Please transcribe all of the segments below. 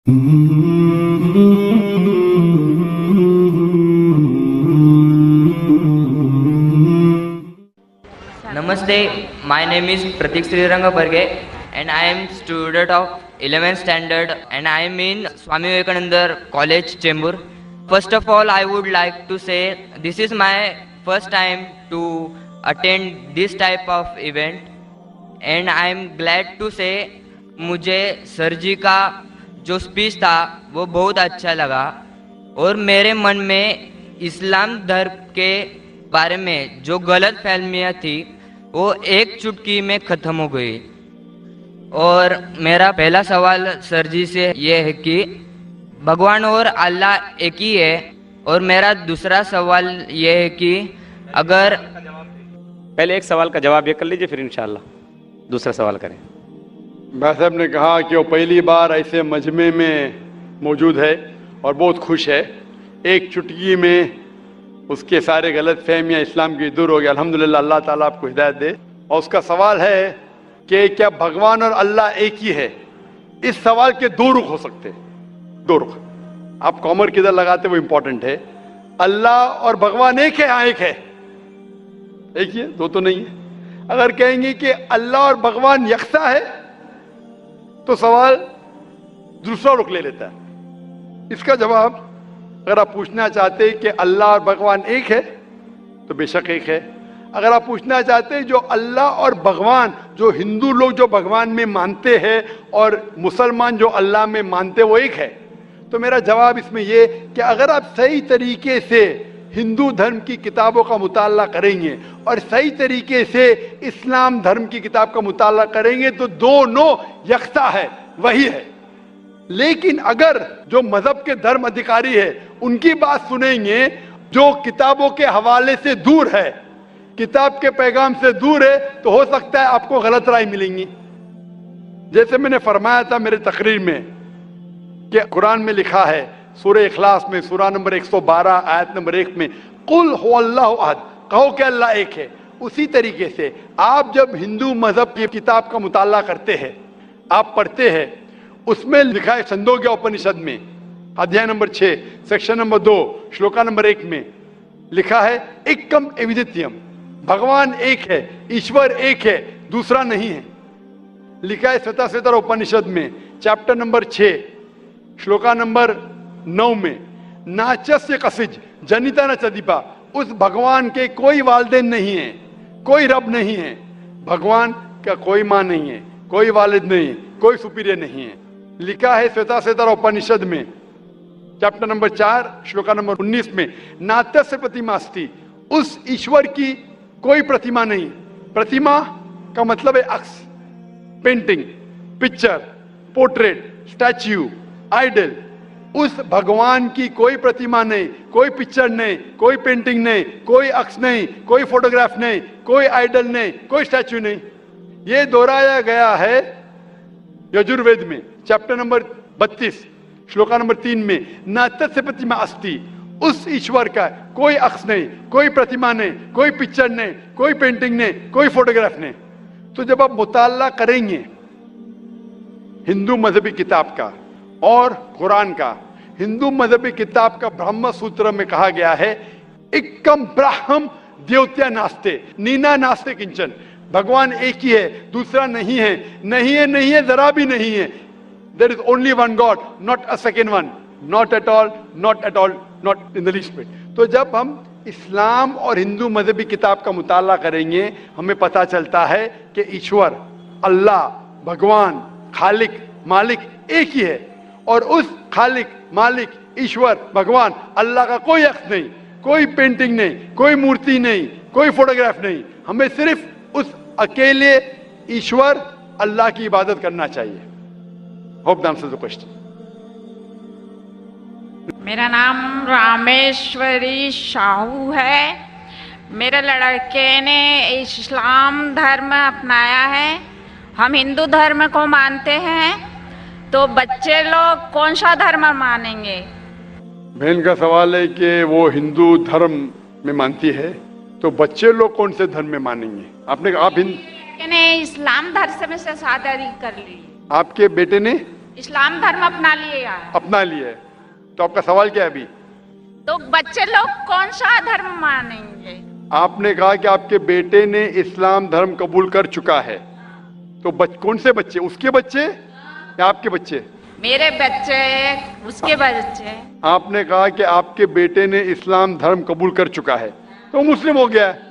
Namaste, my name is Pratik Sriranga Barge and I am student of 11th standard and I am in Swami Vivekananda College, Chembur. First of all, I would like to say this is my first time to attend this type of event and I am glad to say मुझे sir जी का जो speech था वो बहुत अच्छा लगा और मेरे मन में इस्लाम धर्म के बारे में जो गलत फहमियाँ थी वो एक चुटकी में ख़त्म हो गई। और मेरा पहला सवाल सर जी से ये है कि भगवान और अल्लाह एक ही है। और मेरा दूसरा सवाल ये है कि अगर पहले एक सवाल का जवाब ये कर लीजिए फिर इंशाअल्लाह दूसरा सवाल करें। भाई साहब ने कहा कि वो पहली बार ऐसे मजमे में मौजूद है और बहुत खुश है। एक चुटकी में उसके सारे गलत फहमियाँ इस्लाम की दूर हो गया। अल्हम्दुलिल्लाह, अल्लाह ताला आपको हिदायत दे। और उसका सवाल है कि क्या भगवान और अल्लाह एक ही है? इस सवाल के दो रुख हो सकते हैं, दो रुख। आप कॉमर किधर लगाते वो इंपॉर्टेंट है। अल्लाह और भगवान एक है? हाँ एक है, एक ही है, दो तो नहीं है। अगर कहेंगे कि अल्लाह और भगवान यकसा है तो सवाल दूसरा रुख ले लेता है। इसका जवाब अगर आप पूछना चाहते हैं कि अल्लाह और भगवान एक है तो बेशक एक है। अगर आप पूछना चाहते हैं जो अल्लाह और भगवान, जो हिंदू लोग जो भगवान में मानते हैं और मुसलमान जो अल्लाह में मानते वो एक है, तो मेरा जवाब इसमें ये कि अगर आप सही तरीके से हिंदू धर्म की किताबों का मुताला करेंगे और सही तरीके से इस्लाम धर्म की किताब का मुताला करेंगे तो दोनों यकसा है, वही है। लेकिन अगर जो मजहब के धर्म अधिकारी है उनकी बात सुनेंगे जो किताबों के हवाले से दूर है, किताब के पैगाम से दूर है, तो हो सकता है आपको गलत राय मिलेंगी। जैसे मैंने फरमाया था मेरे तकरीर में कि कुरान में लिखा है सूरह इखलास में सूरह नंबर 112 आयत नंबर 1 में कुल हुवल्लाहु अहद, कहो कि अल्लाह एक है। उसी तरीके से आप जब हिंदू मजहब की किताब का मुताला करते हैं, आप पढ़ते हैं, उसमें लिखा है छंदोग्य उपनिषद में अध्याय number 6 section number 2 shloka number 1 में लिखा है एकम एविदित्यम, भगवान एक है, ईश्वर एक है, दूसरा नहीं है। लिखा है श्वेताश्वेतर उपनिषद में चैप्टर नंबर 6 श्लोका नंबर 9 में नाचस्य कसिज जनिता न चदीपा, उस भगवान के कोई वालिदैन नहीं है, कोई रब नहीं है। भगवान का कोई माँ नहीं है, कोई वालिद नहीं है, कोई सुपीरियर नहीं है। लिखा है श्वेताश्वेतर उपनिषद में चैप्टर नंबर 4 श्लोका नंबर 19 में नात्यस्य प्रतिमा अस्ति, उस ईश्वर की कोई प्रतिमा नहीं। प्रतिमा का मतलब है अक्स, painting, picture, portrait, statue, idol. उस भगवान की कोई प्रतिमा नहीं, कोई पिक्चर नहीं, कोई पेंटिंग नहीं, कोई अक्स नहीं, कोई फोटोग्राफ नहीं, कोई आइडल नहीं, कोई स्टैच्यू नहीं। ये दोहराया गया है यजुर्वेद में चैप्टर नंबर 32 श्लोका नंबर 3 में न तस्य प्रतिमा अस्ति, उस ईश्वर का कोई अक्स नहीं, कोई प्रतिमा नहीं, कोई पिक्चर नहीं, कोई पेंटिंग नहीं, कोई फोटोग्राफ नहीं। तो जब आप मुताला करेंगे हिंदू मजहबी किताब का और कुरान का, हिंदू मजहबी किताब का ब्रह्म सूत्र में कहा गया है एकम ब्रह्म द्योत्या नास्ते नीना नास्ते किंचन, भगवान एक ही है, दूसरा नहीं है, नहीं है, नहीं है, जरा भी नहीं है। There is only one God, not a second one, not at all, not at all, not in the least bit. तो जब हम इस्लाम और हिंदू मजहबी किताब का मुताला करेंगे हमें पता चलता है कि ईश्वर, अल्लाह, भगवान, खालिक, मालिक एक ही है। और उस खालिक, मालिक, ईश्वर, भगवान, अल्लाह का कोई अक्स नहीं, कोई पेंटिंग नहीं, कोई मूर्ति नहीं, कोई फोटोग्राफ नहीं। हमें सिर्फ उस अकेले ईश्वर अल्लाह की इबादत करना चाहिए। Hope the answer the question. मेरा नाम रामेश्वरी शाहू है। मेरे लड़के ने इस्लाम धर्म अपनाया है, हम हिंदू धर्म को मानते हैं, तो बच्चे लोग कौन सा धर्म मानेंगे? बहन का सवाल है कि वो हिंदू धर्म में मानती है, तो बच्चे लोग कौन से धर्म में मानेंगे? आपने आप ने इस्लाम धर्म से शादी कर ली। आपके बेटे ने इस्लाम धर्म अपना लिया है। अपना लिए है। तो आपका सवाल क्या है अभी? तो बच्चे लोग कौन सा धर्म मानेंगे? आपने कहा कि आपके बेटे ने इस्लाम धर्म कबूल कर चुका है, तो कौन से बच्चे? उसके बच्चे या आपके बच्चे? मेरे बच्चे, उसके बच्चे। आपने कहा कि आपके बेटे ने इस्लाम धर्म कबूल कर चुका है, तो मुस्लिम हो गया है।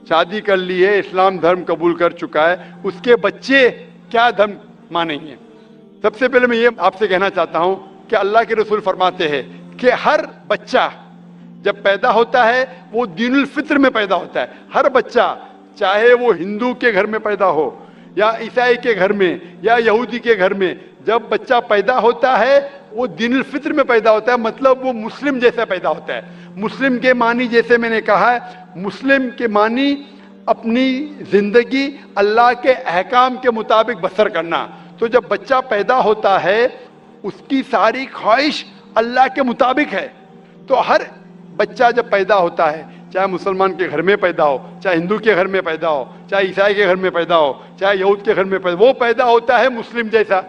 शादी कर ली है, इस्लाम धर्म कबूल कर चुका है, उसके बच्चे क्या धर्म मानेंगे? सबसे पहले मैं ये आपसे कहना चाहता हूं कि अल्लाह के रसूल फरमाते हैं कि हर बच्चा जब पैदा होता है वो दीनुल फित्र में पैदा होता है। हर बच्चा, चाहे वो हिंदू के घर में पैदा हो या ईसाई के घर में या यहूदी के घर में, जब बच्चा पैदा होता है वो दीनुल फित्र में पैदा होता है, मतलब वो मुस्लिम जैसा पैदा होता है। मुस्लिम के मानी, जैसे मैंने कहा है, मुस्लिम के मानी अपनी जिंदगी अल्लाह के अहकाम के मुताबिक बसर करना। तो जब बच्चा पैदा होता है उसकी सारी ख्वाहिश अल्लाह के मुताबिक है। तो हर बच्चा जब पैदा होता है, चाहे मुसलमान के घर में पैदा हो, चाहे हिंदू के घर में पैदा हो, चाहे ईसाई के घर में पैदा हो, चाहे यहूद के घर में पैदा, वो पैदा होता है मुस्लिम जैसा,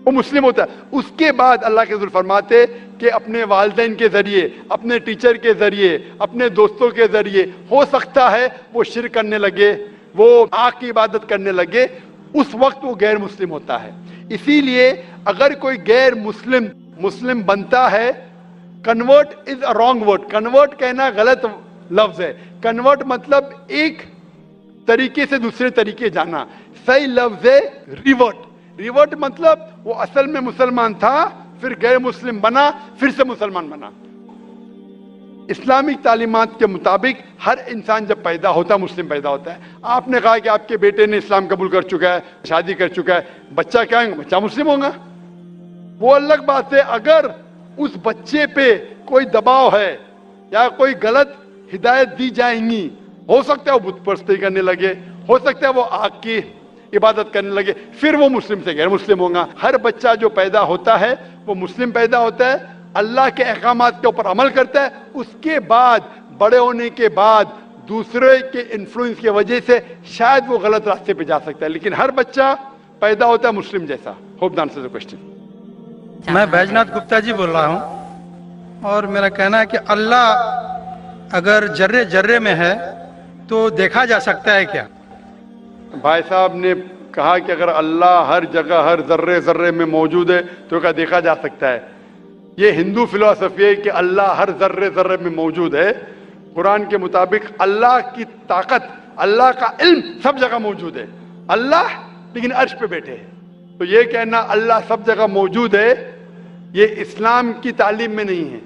वो मुस्लिम होता है। उसके बाद अल्लाह के रसूल फरमाते कि अपने वालिदैन के जरिए, अपने टीचर के जरिए, अपने दोस्तों के जरिए हो सकता है वो शिर्क करने लगे, वो आग की इबादत करने लगे, उस वक्त वो गैर मुस्लिम होता है। इसीलिए अगर कोई गैर मुस्लिम बनता है, convert is a wrong word, convert कहना गलत लफ्ज है। कन्वर्ट मतलब एक तरीके से दूसरे तरीके जाना, सही लफ्ज है रिवर्ट। रिवर्ट मतलब वो असल में मुसलमान था, फिर गैर मुस्लिम बना, फिर से मुसलमान बना। इस्लामिक तालीमात के मुताबिक हर इंसान जब पैदा होता है मुस्लिम पैदा होता है। आपने कहा कि आपके बेटे ने इस्लाम कबूल कर चुका है, शादी कर चुका है, बच्चा क्या है? बच्चा मुस्लिम होगा। वो अलग बात है अगर उस बच्चे पे कोई दबाव है या कोई गलत हिदायत दी जाएंगी, हो सकता है वो बुत परस्ती करने लगे, हो सकता है वो आग की इबादत करने लगे, फिर वो मुस्लिम से गैर मुस्लिम होगा। हर बच्चा जो पैदा होता है वो मुस्लिम पैदा होता है, अल्लाह के अहकामात के ऊपर अमल करता है। उसके बाद बड़े होने के बाद दूसरे के इन्फ्लुएंस की वजह से शायद वो गलत रास्ते पे जा सकता है, लेकिन हर बच्चा पैदा होता है मुस्लिम जैसा। Hope the answer the question. मैं बैजनाथ गुप्ता जी बोल रहा हूँ, और मेरा कहना है कि अल्लाह अगर जर्रे जर्रे में है तो देखा जा सकता है क्या? भाई साहब ने कहा कि अगर अल्लाह हर जगह हर जर्रे जर्रे में मौजूद है तो क्या देखा जा सकता है? ये हिंदू फिलॉसफी है कि अल्लाह हर जर्रे जर्रे में मौजूद है। कुरान के मुताबिक अल्लाह की ताकत, अल्लाह का इल्म सब जगह मौजूद है। अल्लाह लेकिन अर्श पे बैठे हैं। तो ये कहना अल्लाह सब जगह मौजूद है, ये इस्लाम की तालीम में नहीं है,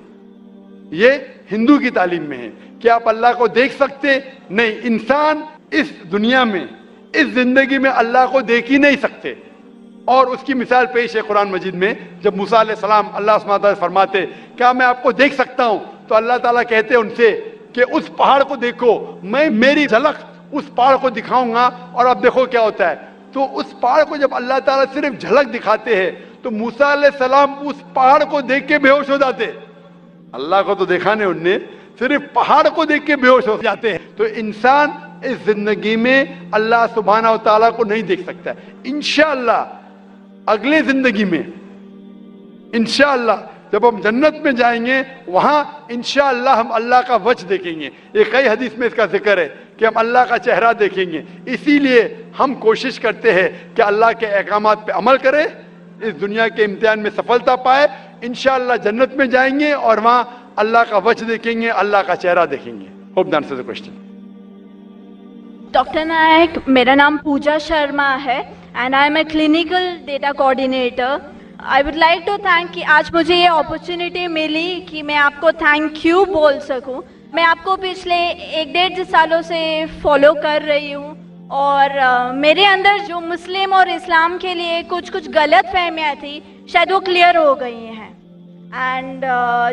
ये हिंदू की तालीम में है। क्या आप अल्लाह को देख सकते? नहीं। इंसान इस दुनिया में, इस जिंदगी में अल्लाह को देख ही नहीं सकते। और उसकी मिसाल पेश है कुरान मजीद में, जब मूसा अलैहिस्सलाम अल्लाह सुब्हानहू व तआला फरमाते क्या मैं आपको देख सकता हूं, तो अल्लाह ताला कहते हैं उनसे कि उस पहाड़ को देखो, मैं मेरी झलक उस पहाड़ को दिखाऊंगा और अब देखो क्या होता है। तो उस पहाड़ को जब अल्लाह ताला सिर्फ झलक दिखाते हैं तो मूसा अलैहिस्सलाम उस पहाड़ को देख के बेहोश हो जाते। अल्लाह को तो देखा नहीं उनने, सिर्फ पहाड़ को देख के बेहोश हो जाते हैं। तो इंसान इस जिंदगी में अल्लाह सुब्हानहू व तआला को नहीं देख सकता। इंशाअल्लाह अगले जिंदगी में, इंशाअल्लाह जब हम जन्नत में जाएंगे वहां इंशाअल्लाह हम अल्लाह का वजह देखेंगे। ये कई हदीस में इसका जिक्र है कि हम अल्लाह का चेहरा देखेंगे। इसीलिए हम कोशिश करते हैं कि अल्लाह के अहकामात पे अमल करें, इस दुनिया के इम्तिहान में सफलता पाए, इंशाअल्लाह जन्नत में जाएंगे और वहां अल्लाह का वजह देखेंगे, अल्लाह का चेहरा देखेंगे। Hope the answer the question. Doctor Naik, मेरा नाम पूजा शर्मा है and I am a clinical data coordinator. I would like to thank कि आज मुझे ये अपॉर्चुनिटी मिली कि मैं आपको थैंक यू बोल सकूं। मैं आपको पिछले 1-1.5 सालों से फॉलो कर रही हूं और मेरे अंदर जो मुस्लिम और इस्लाम के लिए कुछ गलत फहमियाँ थी शायद वो क्लियर हो गई हैं। एंड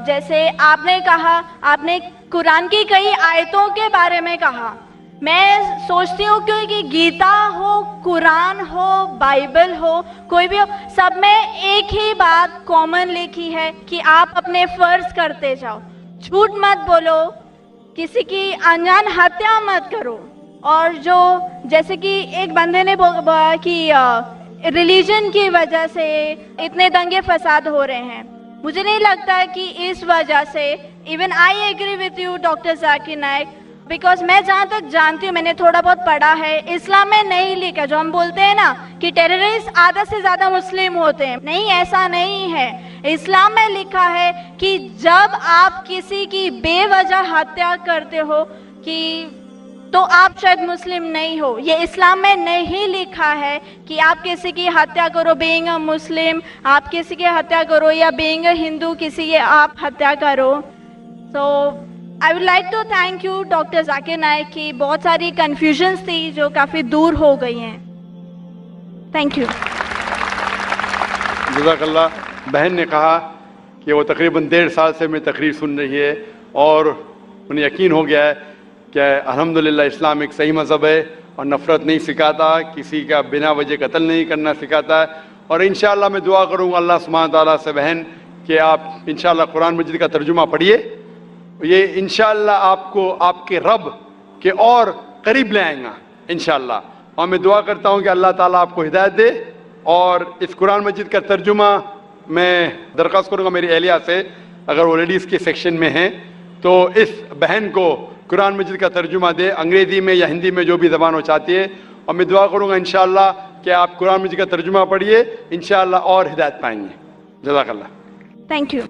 जैसे आपने कहा, आपने कुरान की कई आयतों के बारे में कहा। मैं सोचती हूँ कि गीता हो, कुरान हो, बाइबल हो, कोई भी हो, सब में एक ही बात कॉमन लिखी है कि आप अपने फर्ज करते जाओ, झूठ मत बोलो, किसी की अनजान हत्या मत करो। और जो जैसे कि एक बंदे ने बोला कि रिलीजन की वजह से इतने दंगे फसाद हो रहे हैं. मुझे नहीं लगता है कि इस वजह से, even I agree with you doctor Zakir Naik, because मैं जहाँ तक जानती हूँ, मैंने थोड़ा बहुत पढ़ा है, इस्लाम में नहीं लिखा जो हम बोलते हैं ना कि टेररिस्ट आधा से ज्यादा मुस्लिम होते हैं. नहीं, ऐसा नहीं है. इस्लाम में लिखा है कि जब आप किसी की बेवजह हत्या करते हो कि तो आप शायद मुस्लिम नहीं हो. ये इस्लाम में नहीं लिखा है कि आप किसी की हत्या करो बीइंग अ मुस्लिम, आप किसी की हत्या करो या बीइंग अ हिंदू किसी की आप हत्या करो. So I would like to thank you doctor Zakir Naik की बहुत सारी कन्फ्यूजन्स थी जो काफ़ी दूर हो गई हैं. Thank you. जज़ाकल्लाह. बहन ने कहा कि वो तकरीबन 1.5 साल से मैं तकरीर सुन रही है और उन्हें यकीन हो गया है कि अल्हम्दुलिल्लाह इस्लाम एक सही मज़हब है और नफ़रत नहीं सिखाता, किसी का बिना वजह कत्ल नहीं करना सिखाता है. और इंशाअल्लाह मैं दुआ करूँगा अल्लाह सुब्हानहू तआला से बहन कि आप इंशाअल्लाह कुरान मजीद का तर्जुमा पढ़िए. ये इंशाअल्लाह आपको आपके रब के और करीब ले आएगा इंशाअल्लाह. और मैं दुआ करता हूँ कि अल्लाह ताला आपको हिदायत दे. और इस कुरान मजीद का तर्जुमा मैं दरख्वास्त करूँगा मेरी एहलिया से, अगर वो लेडीज़ के सेक्शन में हैं तो इस बहन को कुरान मजीद का तर्जुमा दे, अंग्रेज़ी में या हिंदी में जो भी ज़बान वो चाहती है. और मैं दुआ करूँगा इंशाअल्लाह कि आप कुरान मजीद का तर्जुमा पढ़िए, इंशाअल्लाह और हिदायत पाएंगे. जज़ाकल्लाह. Thank you.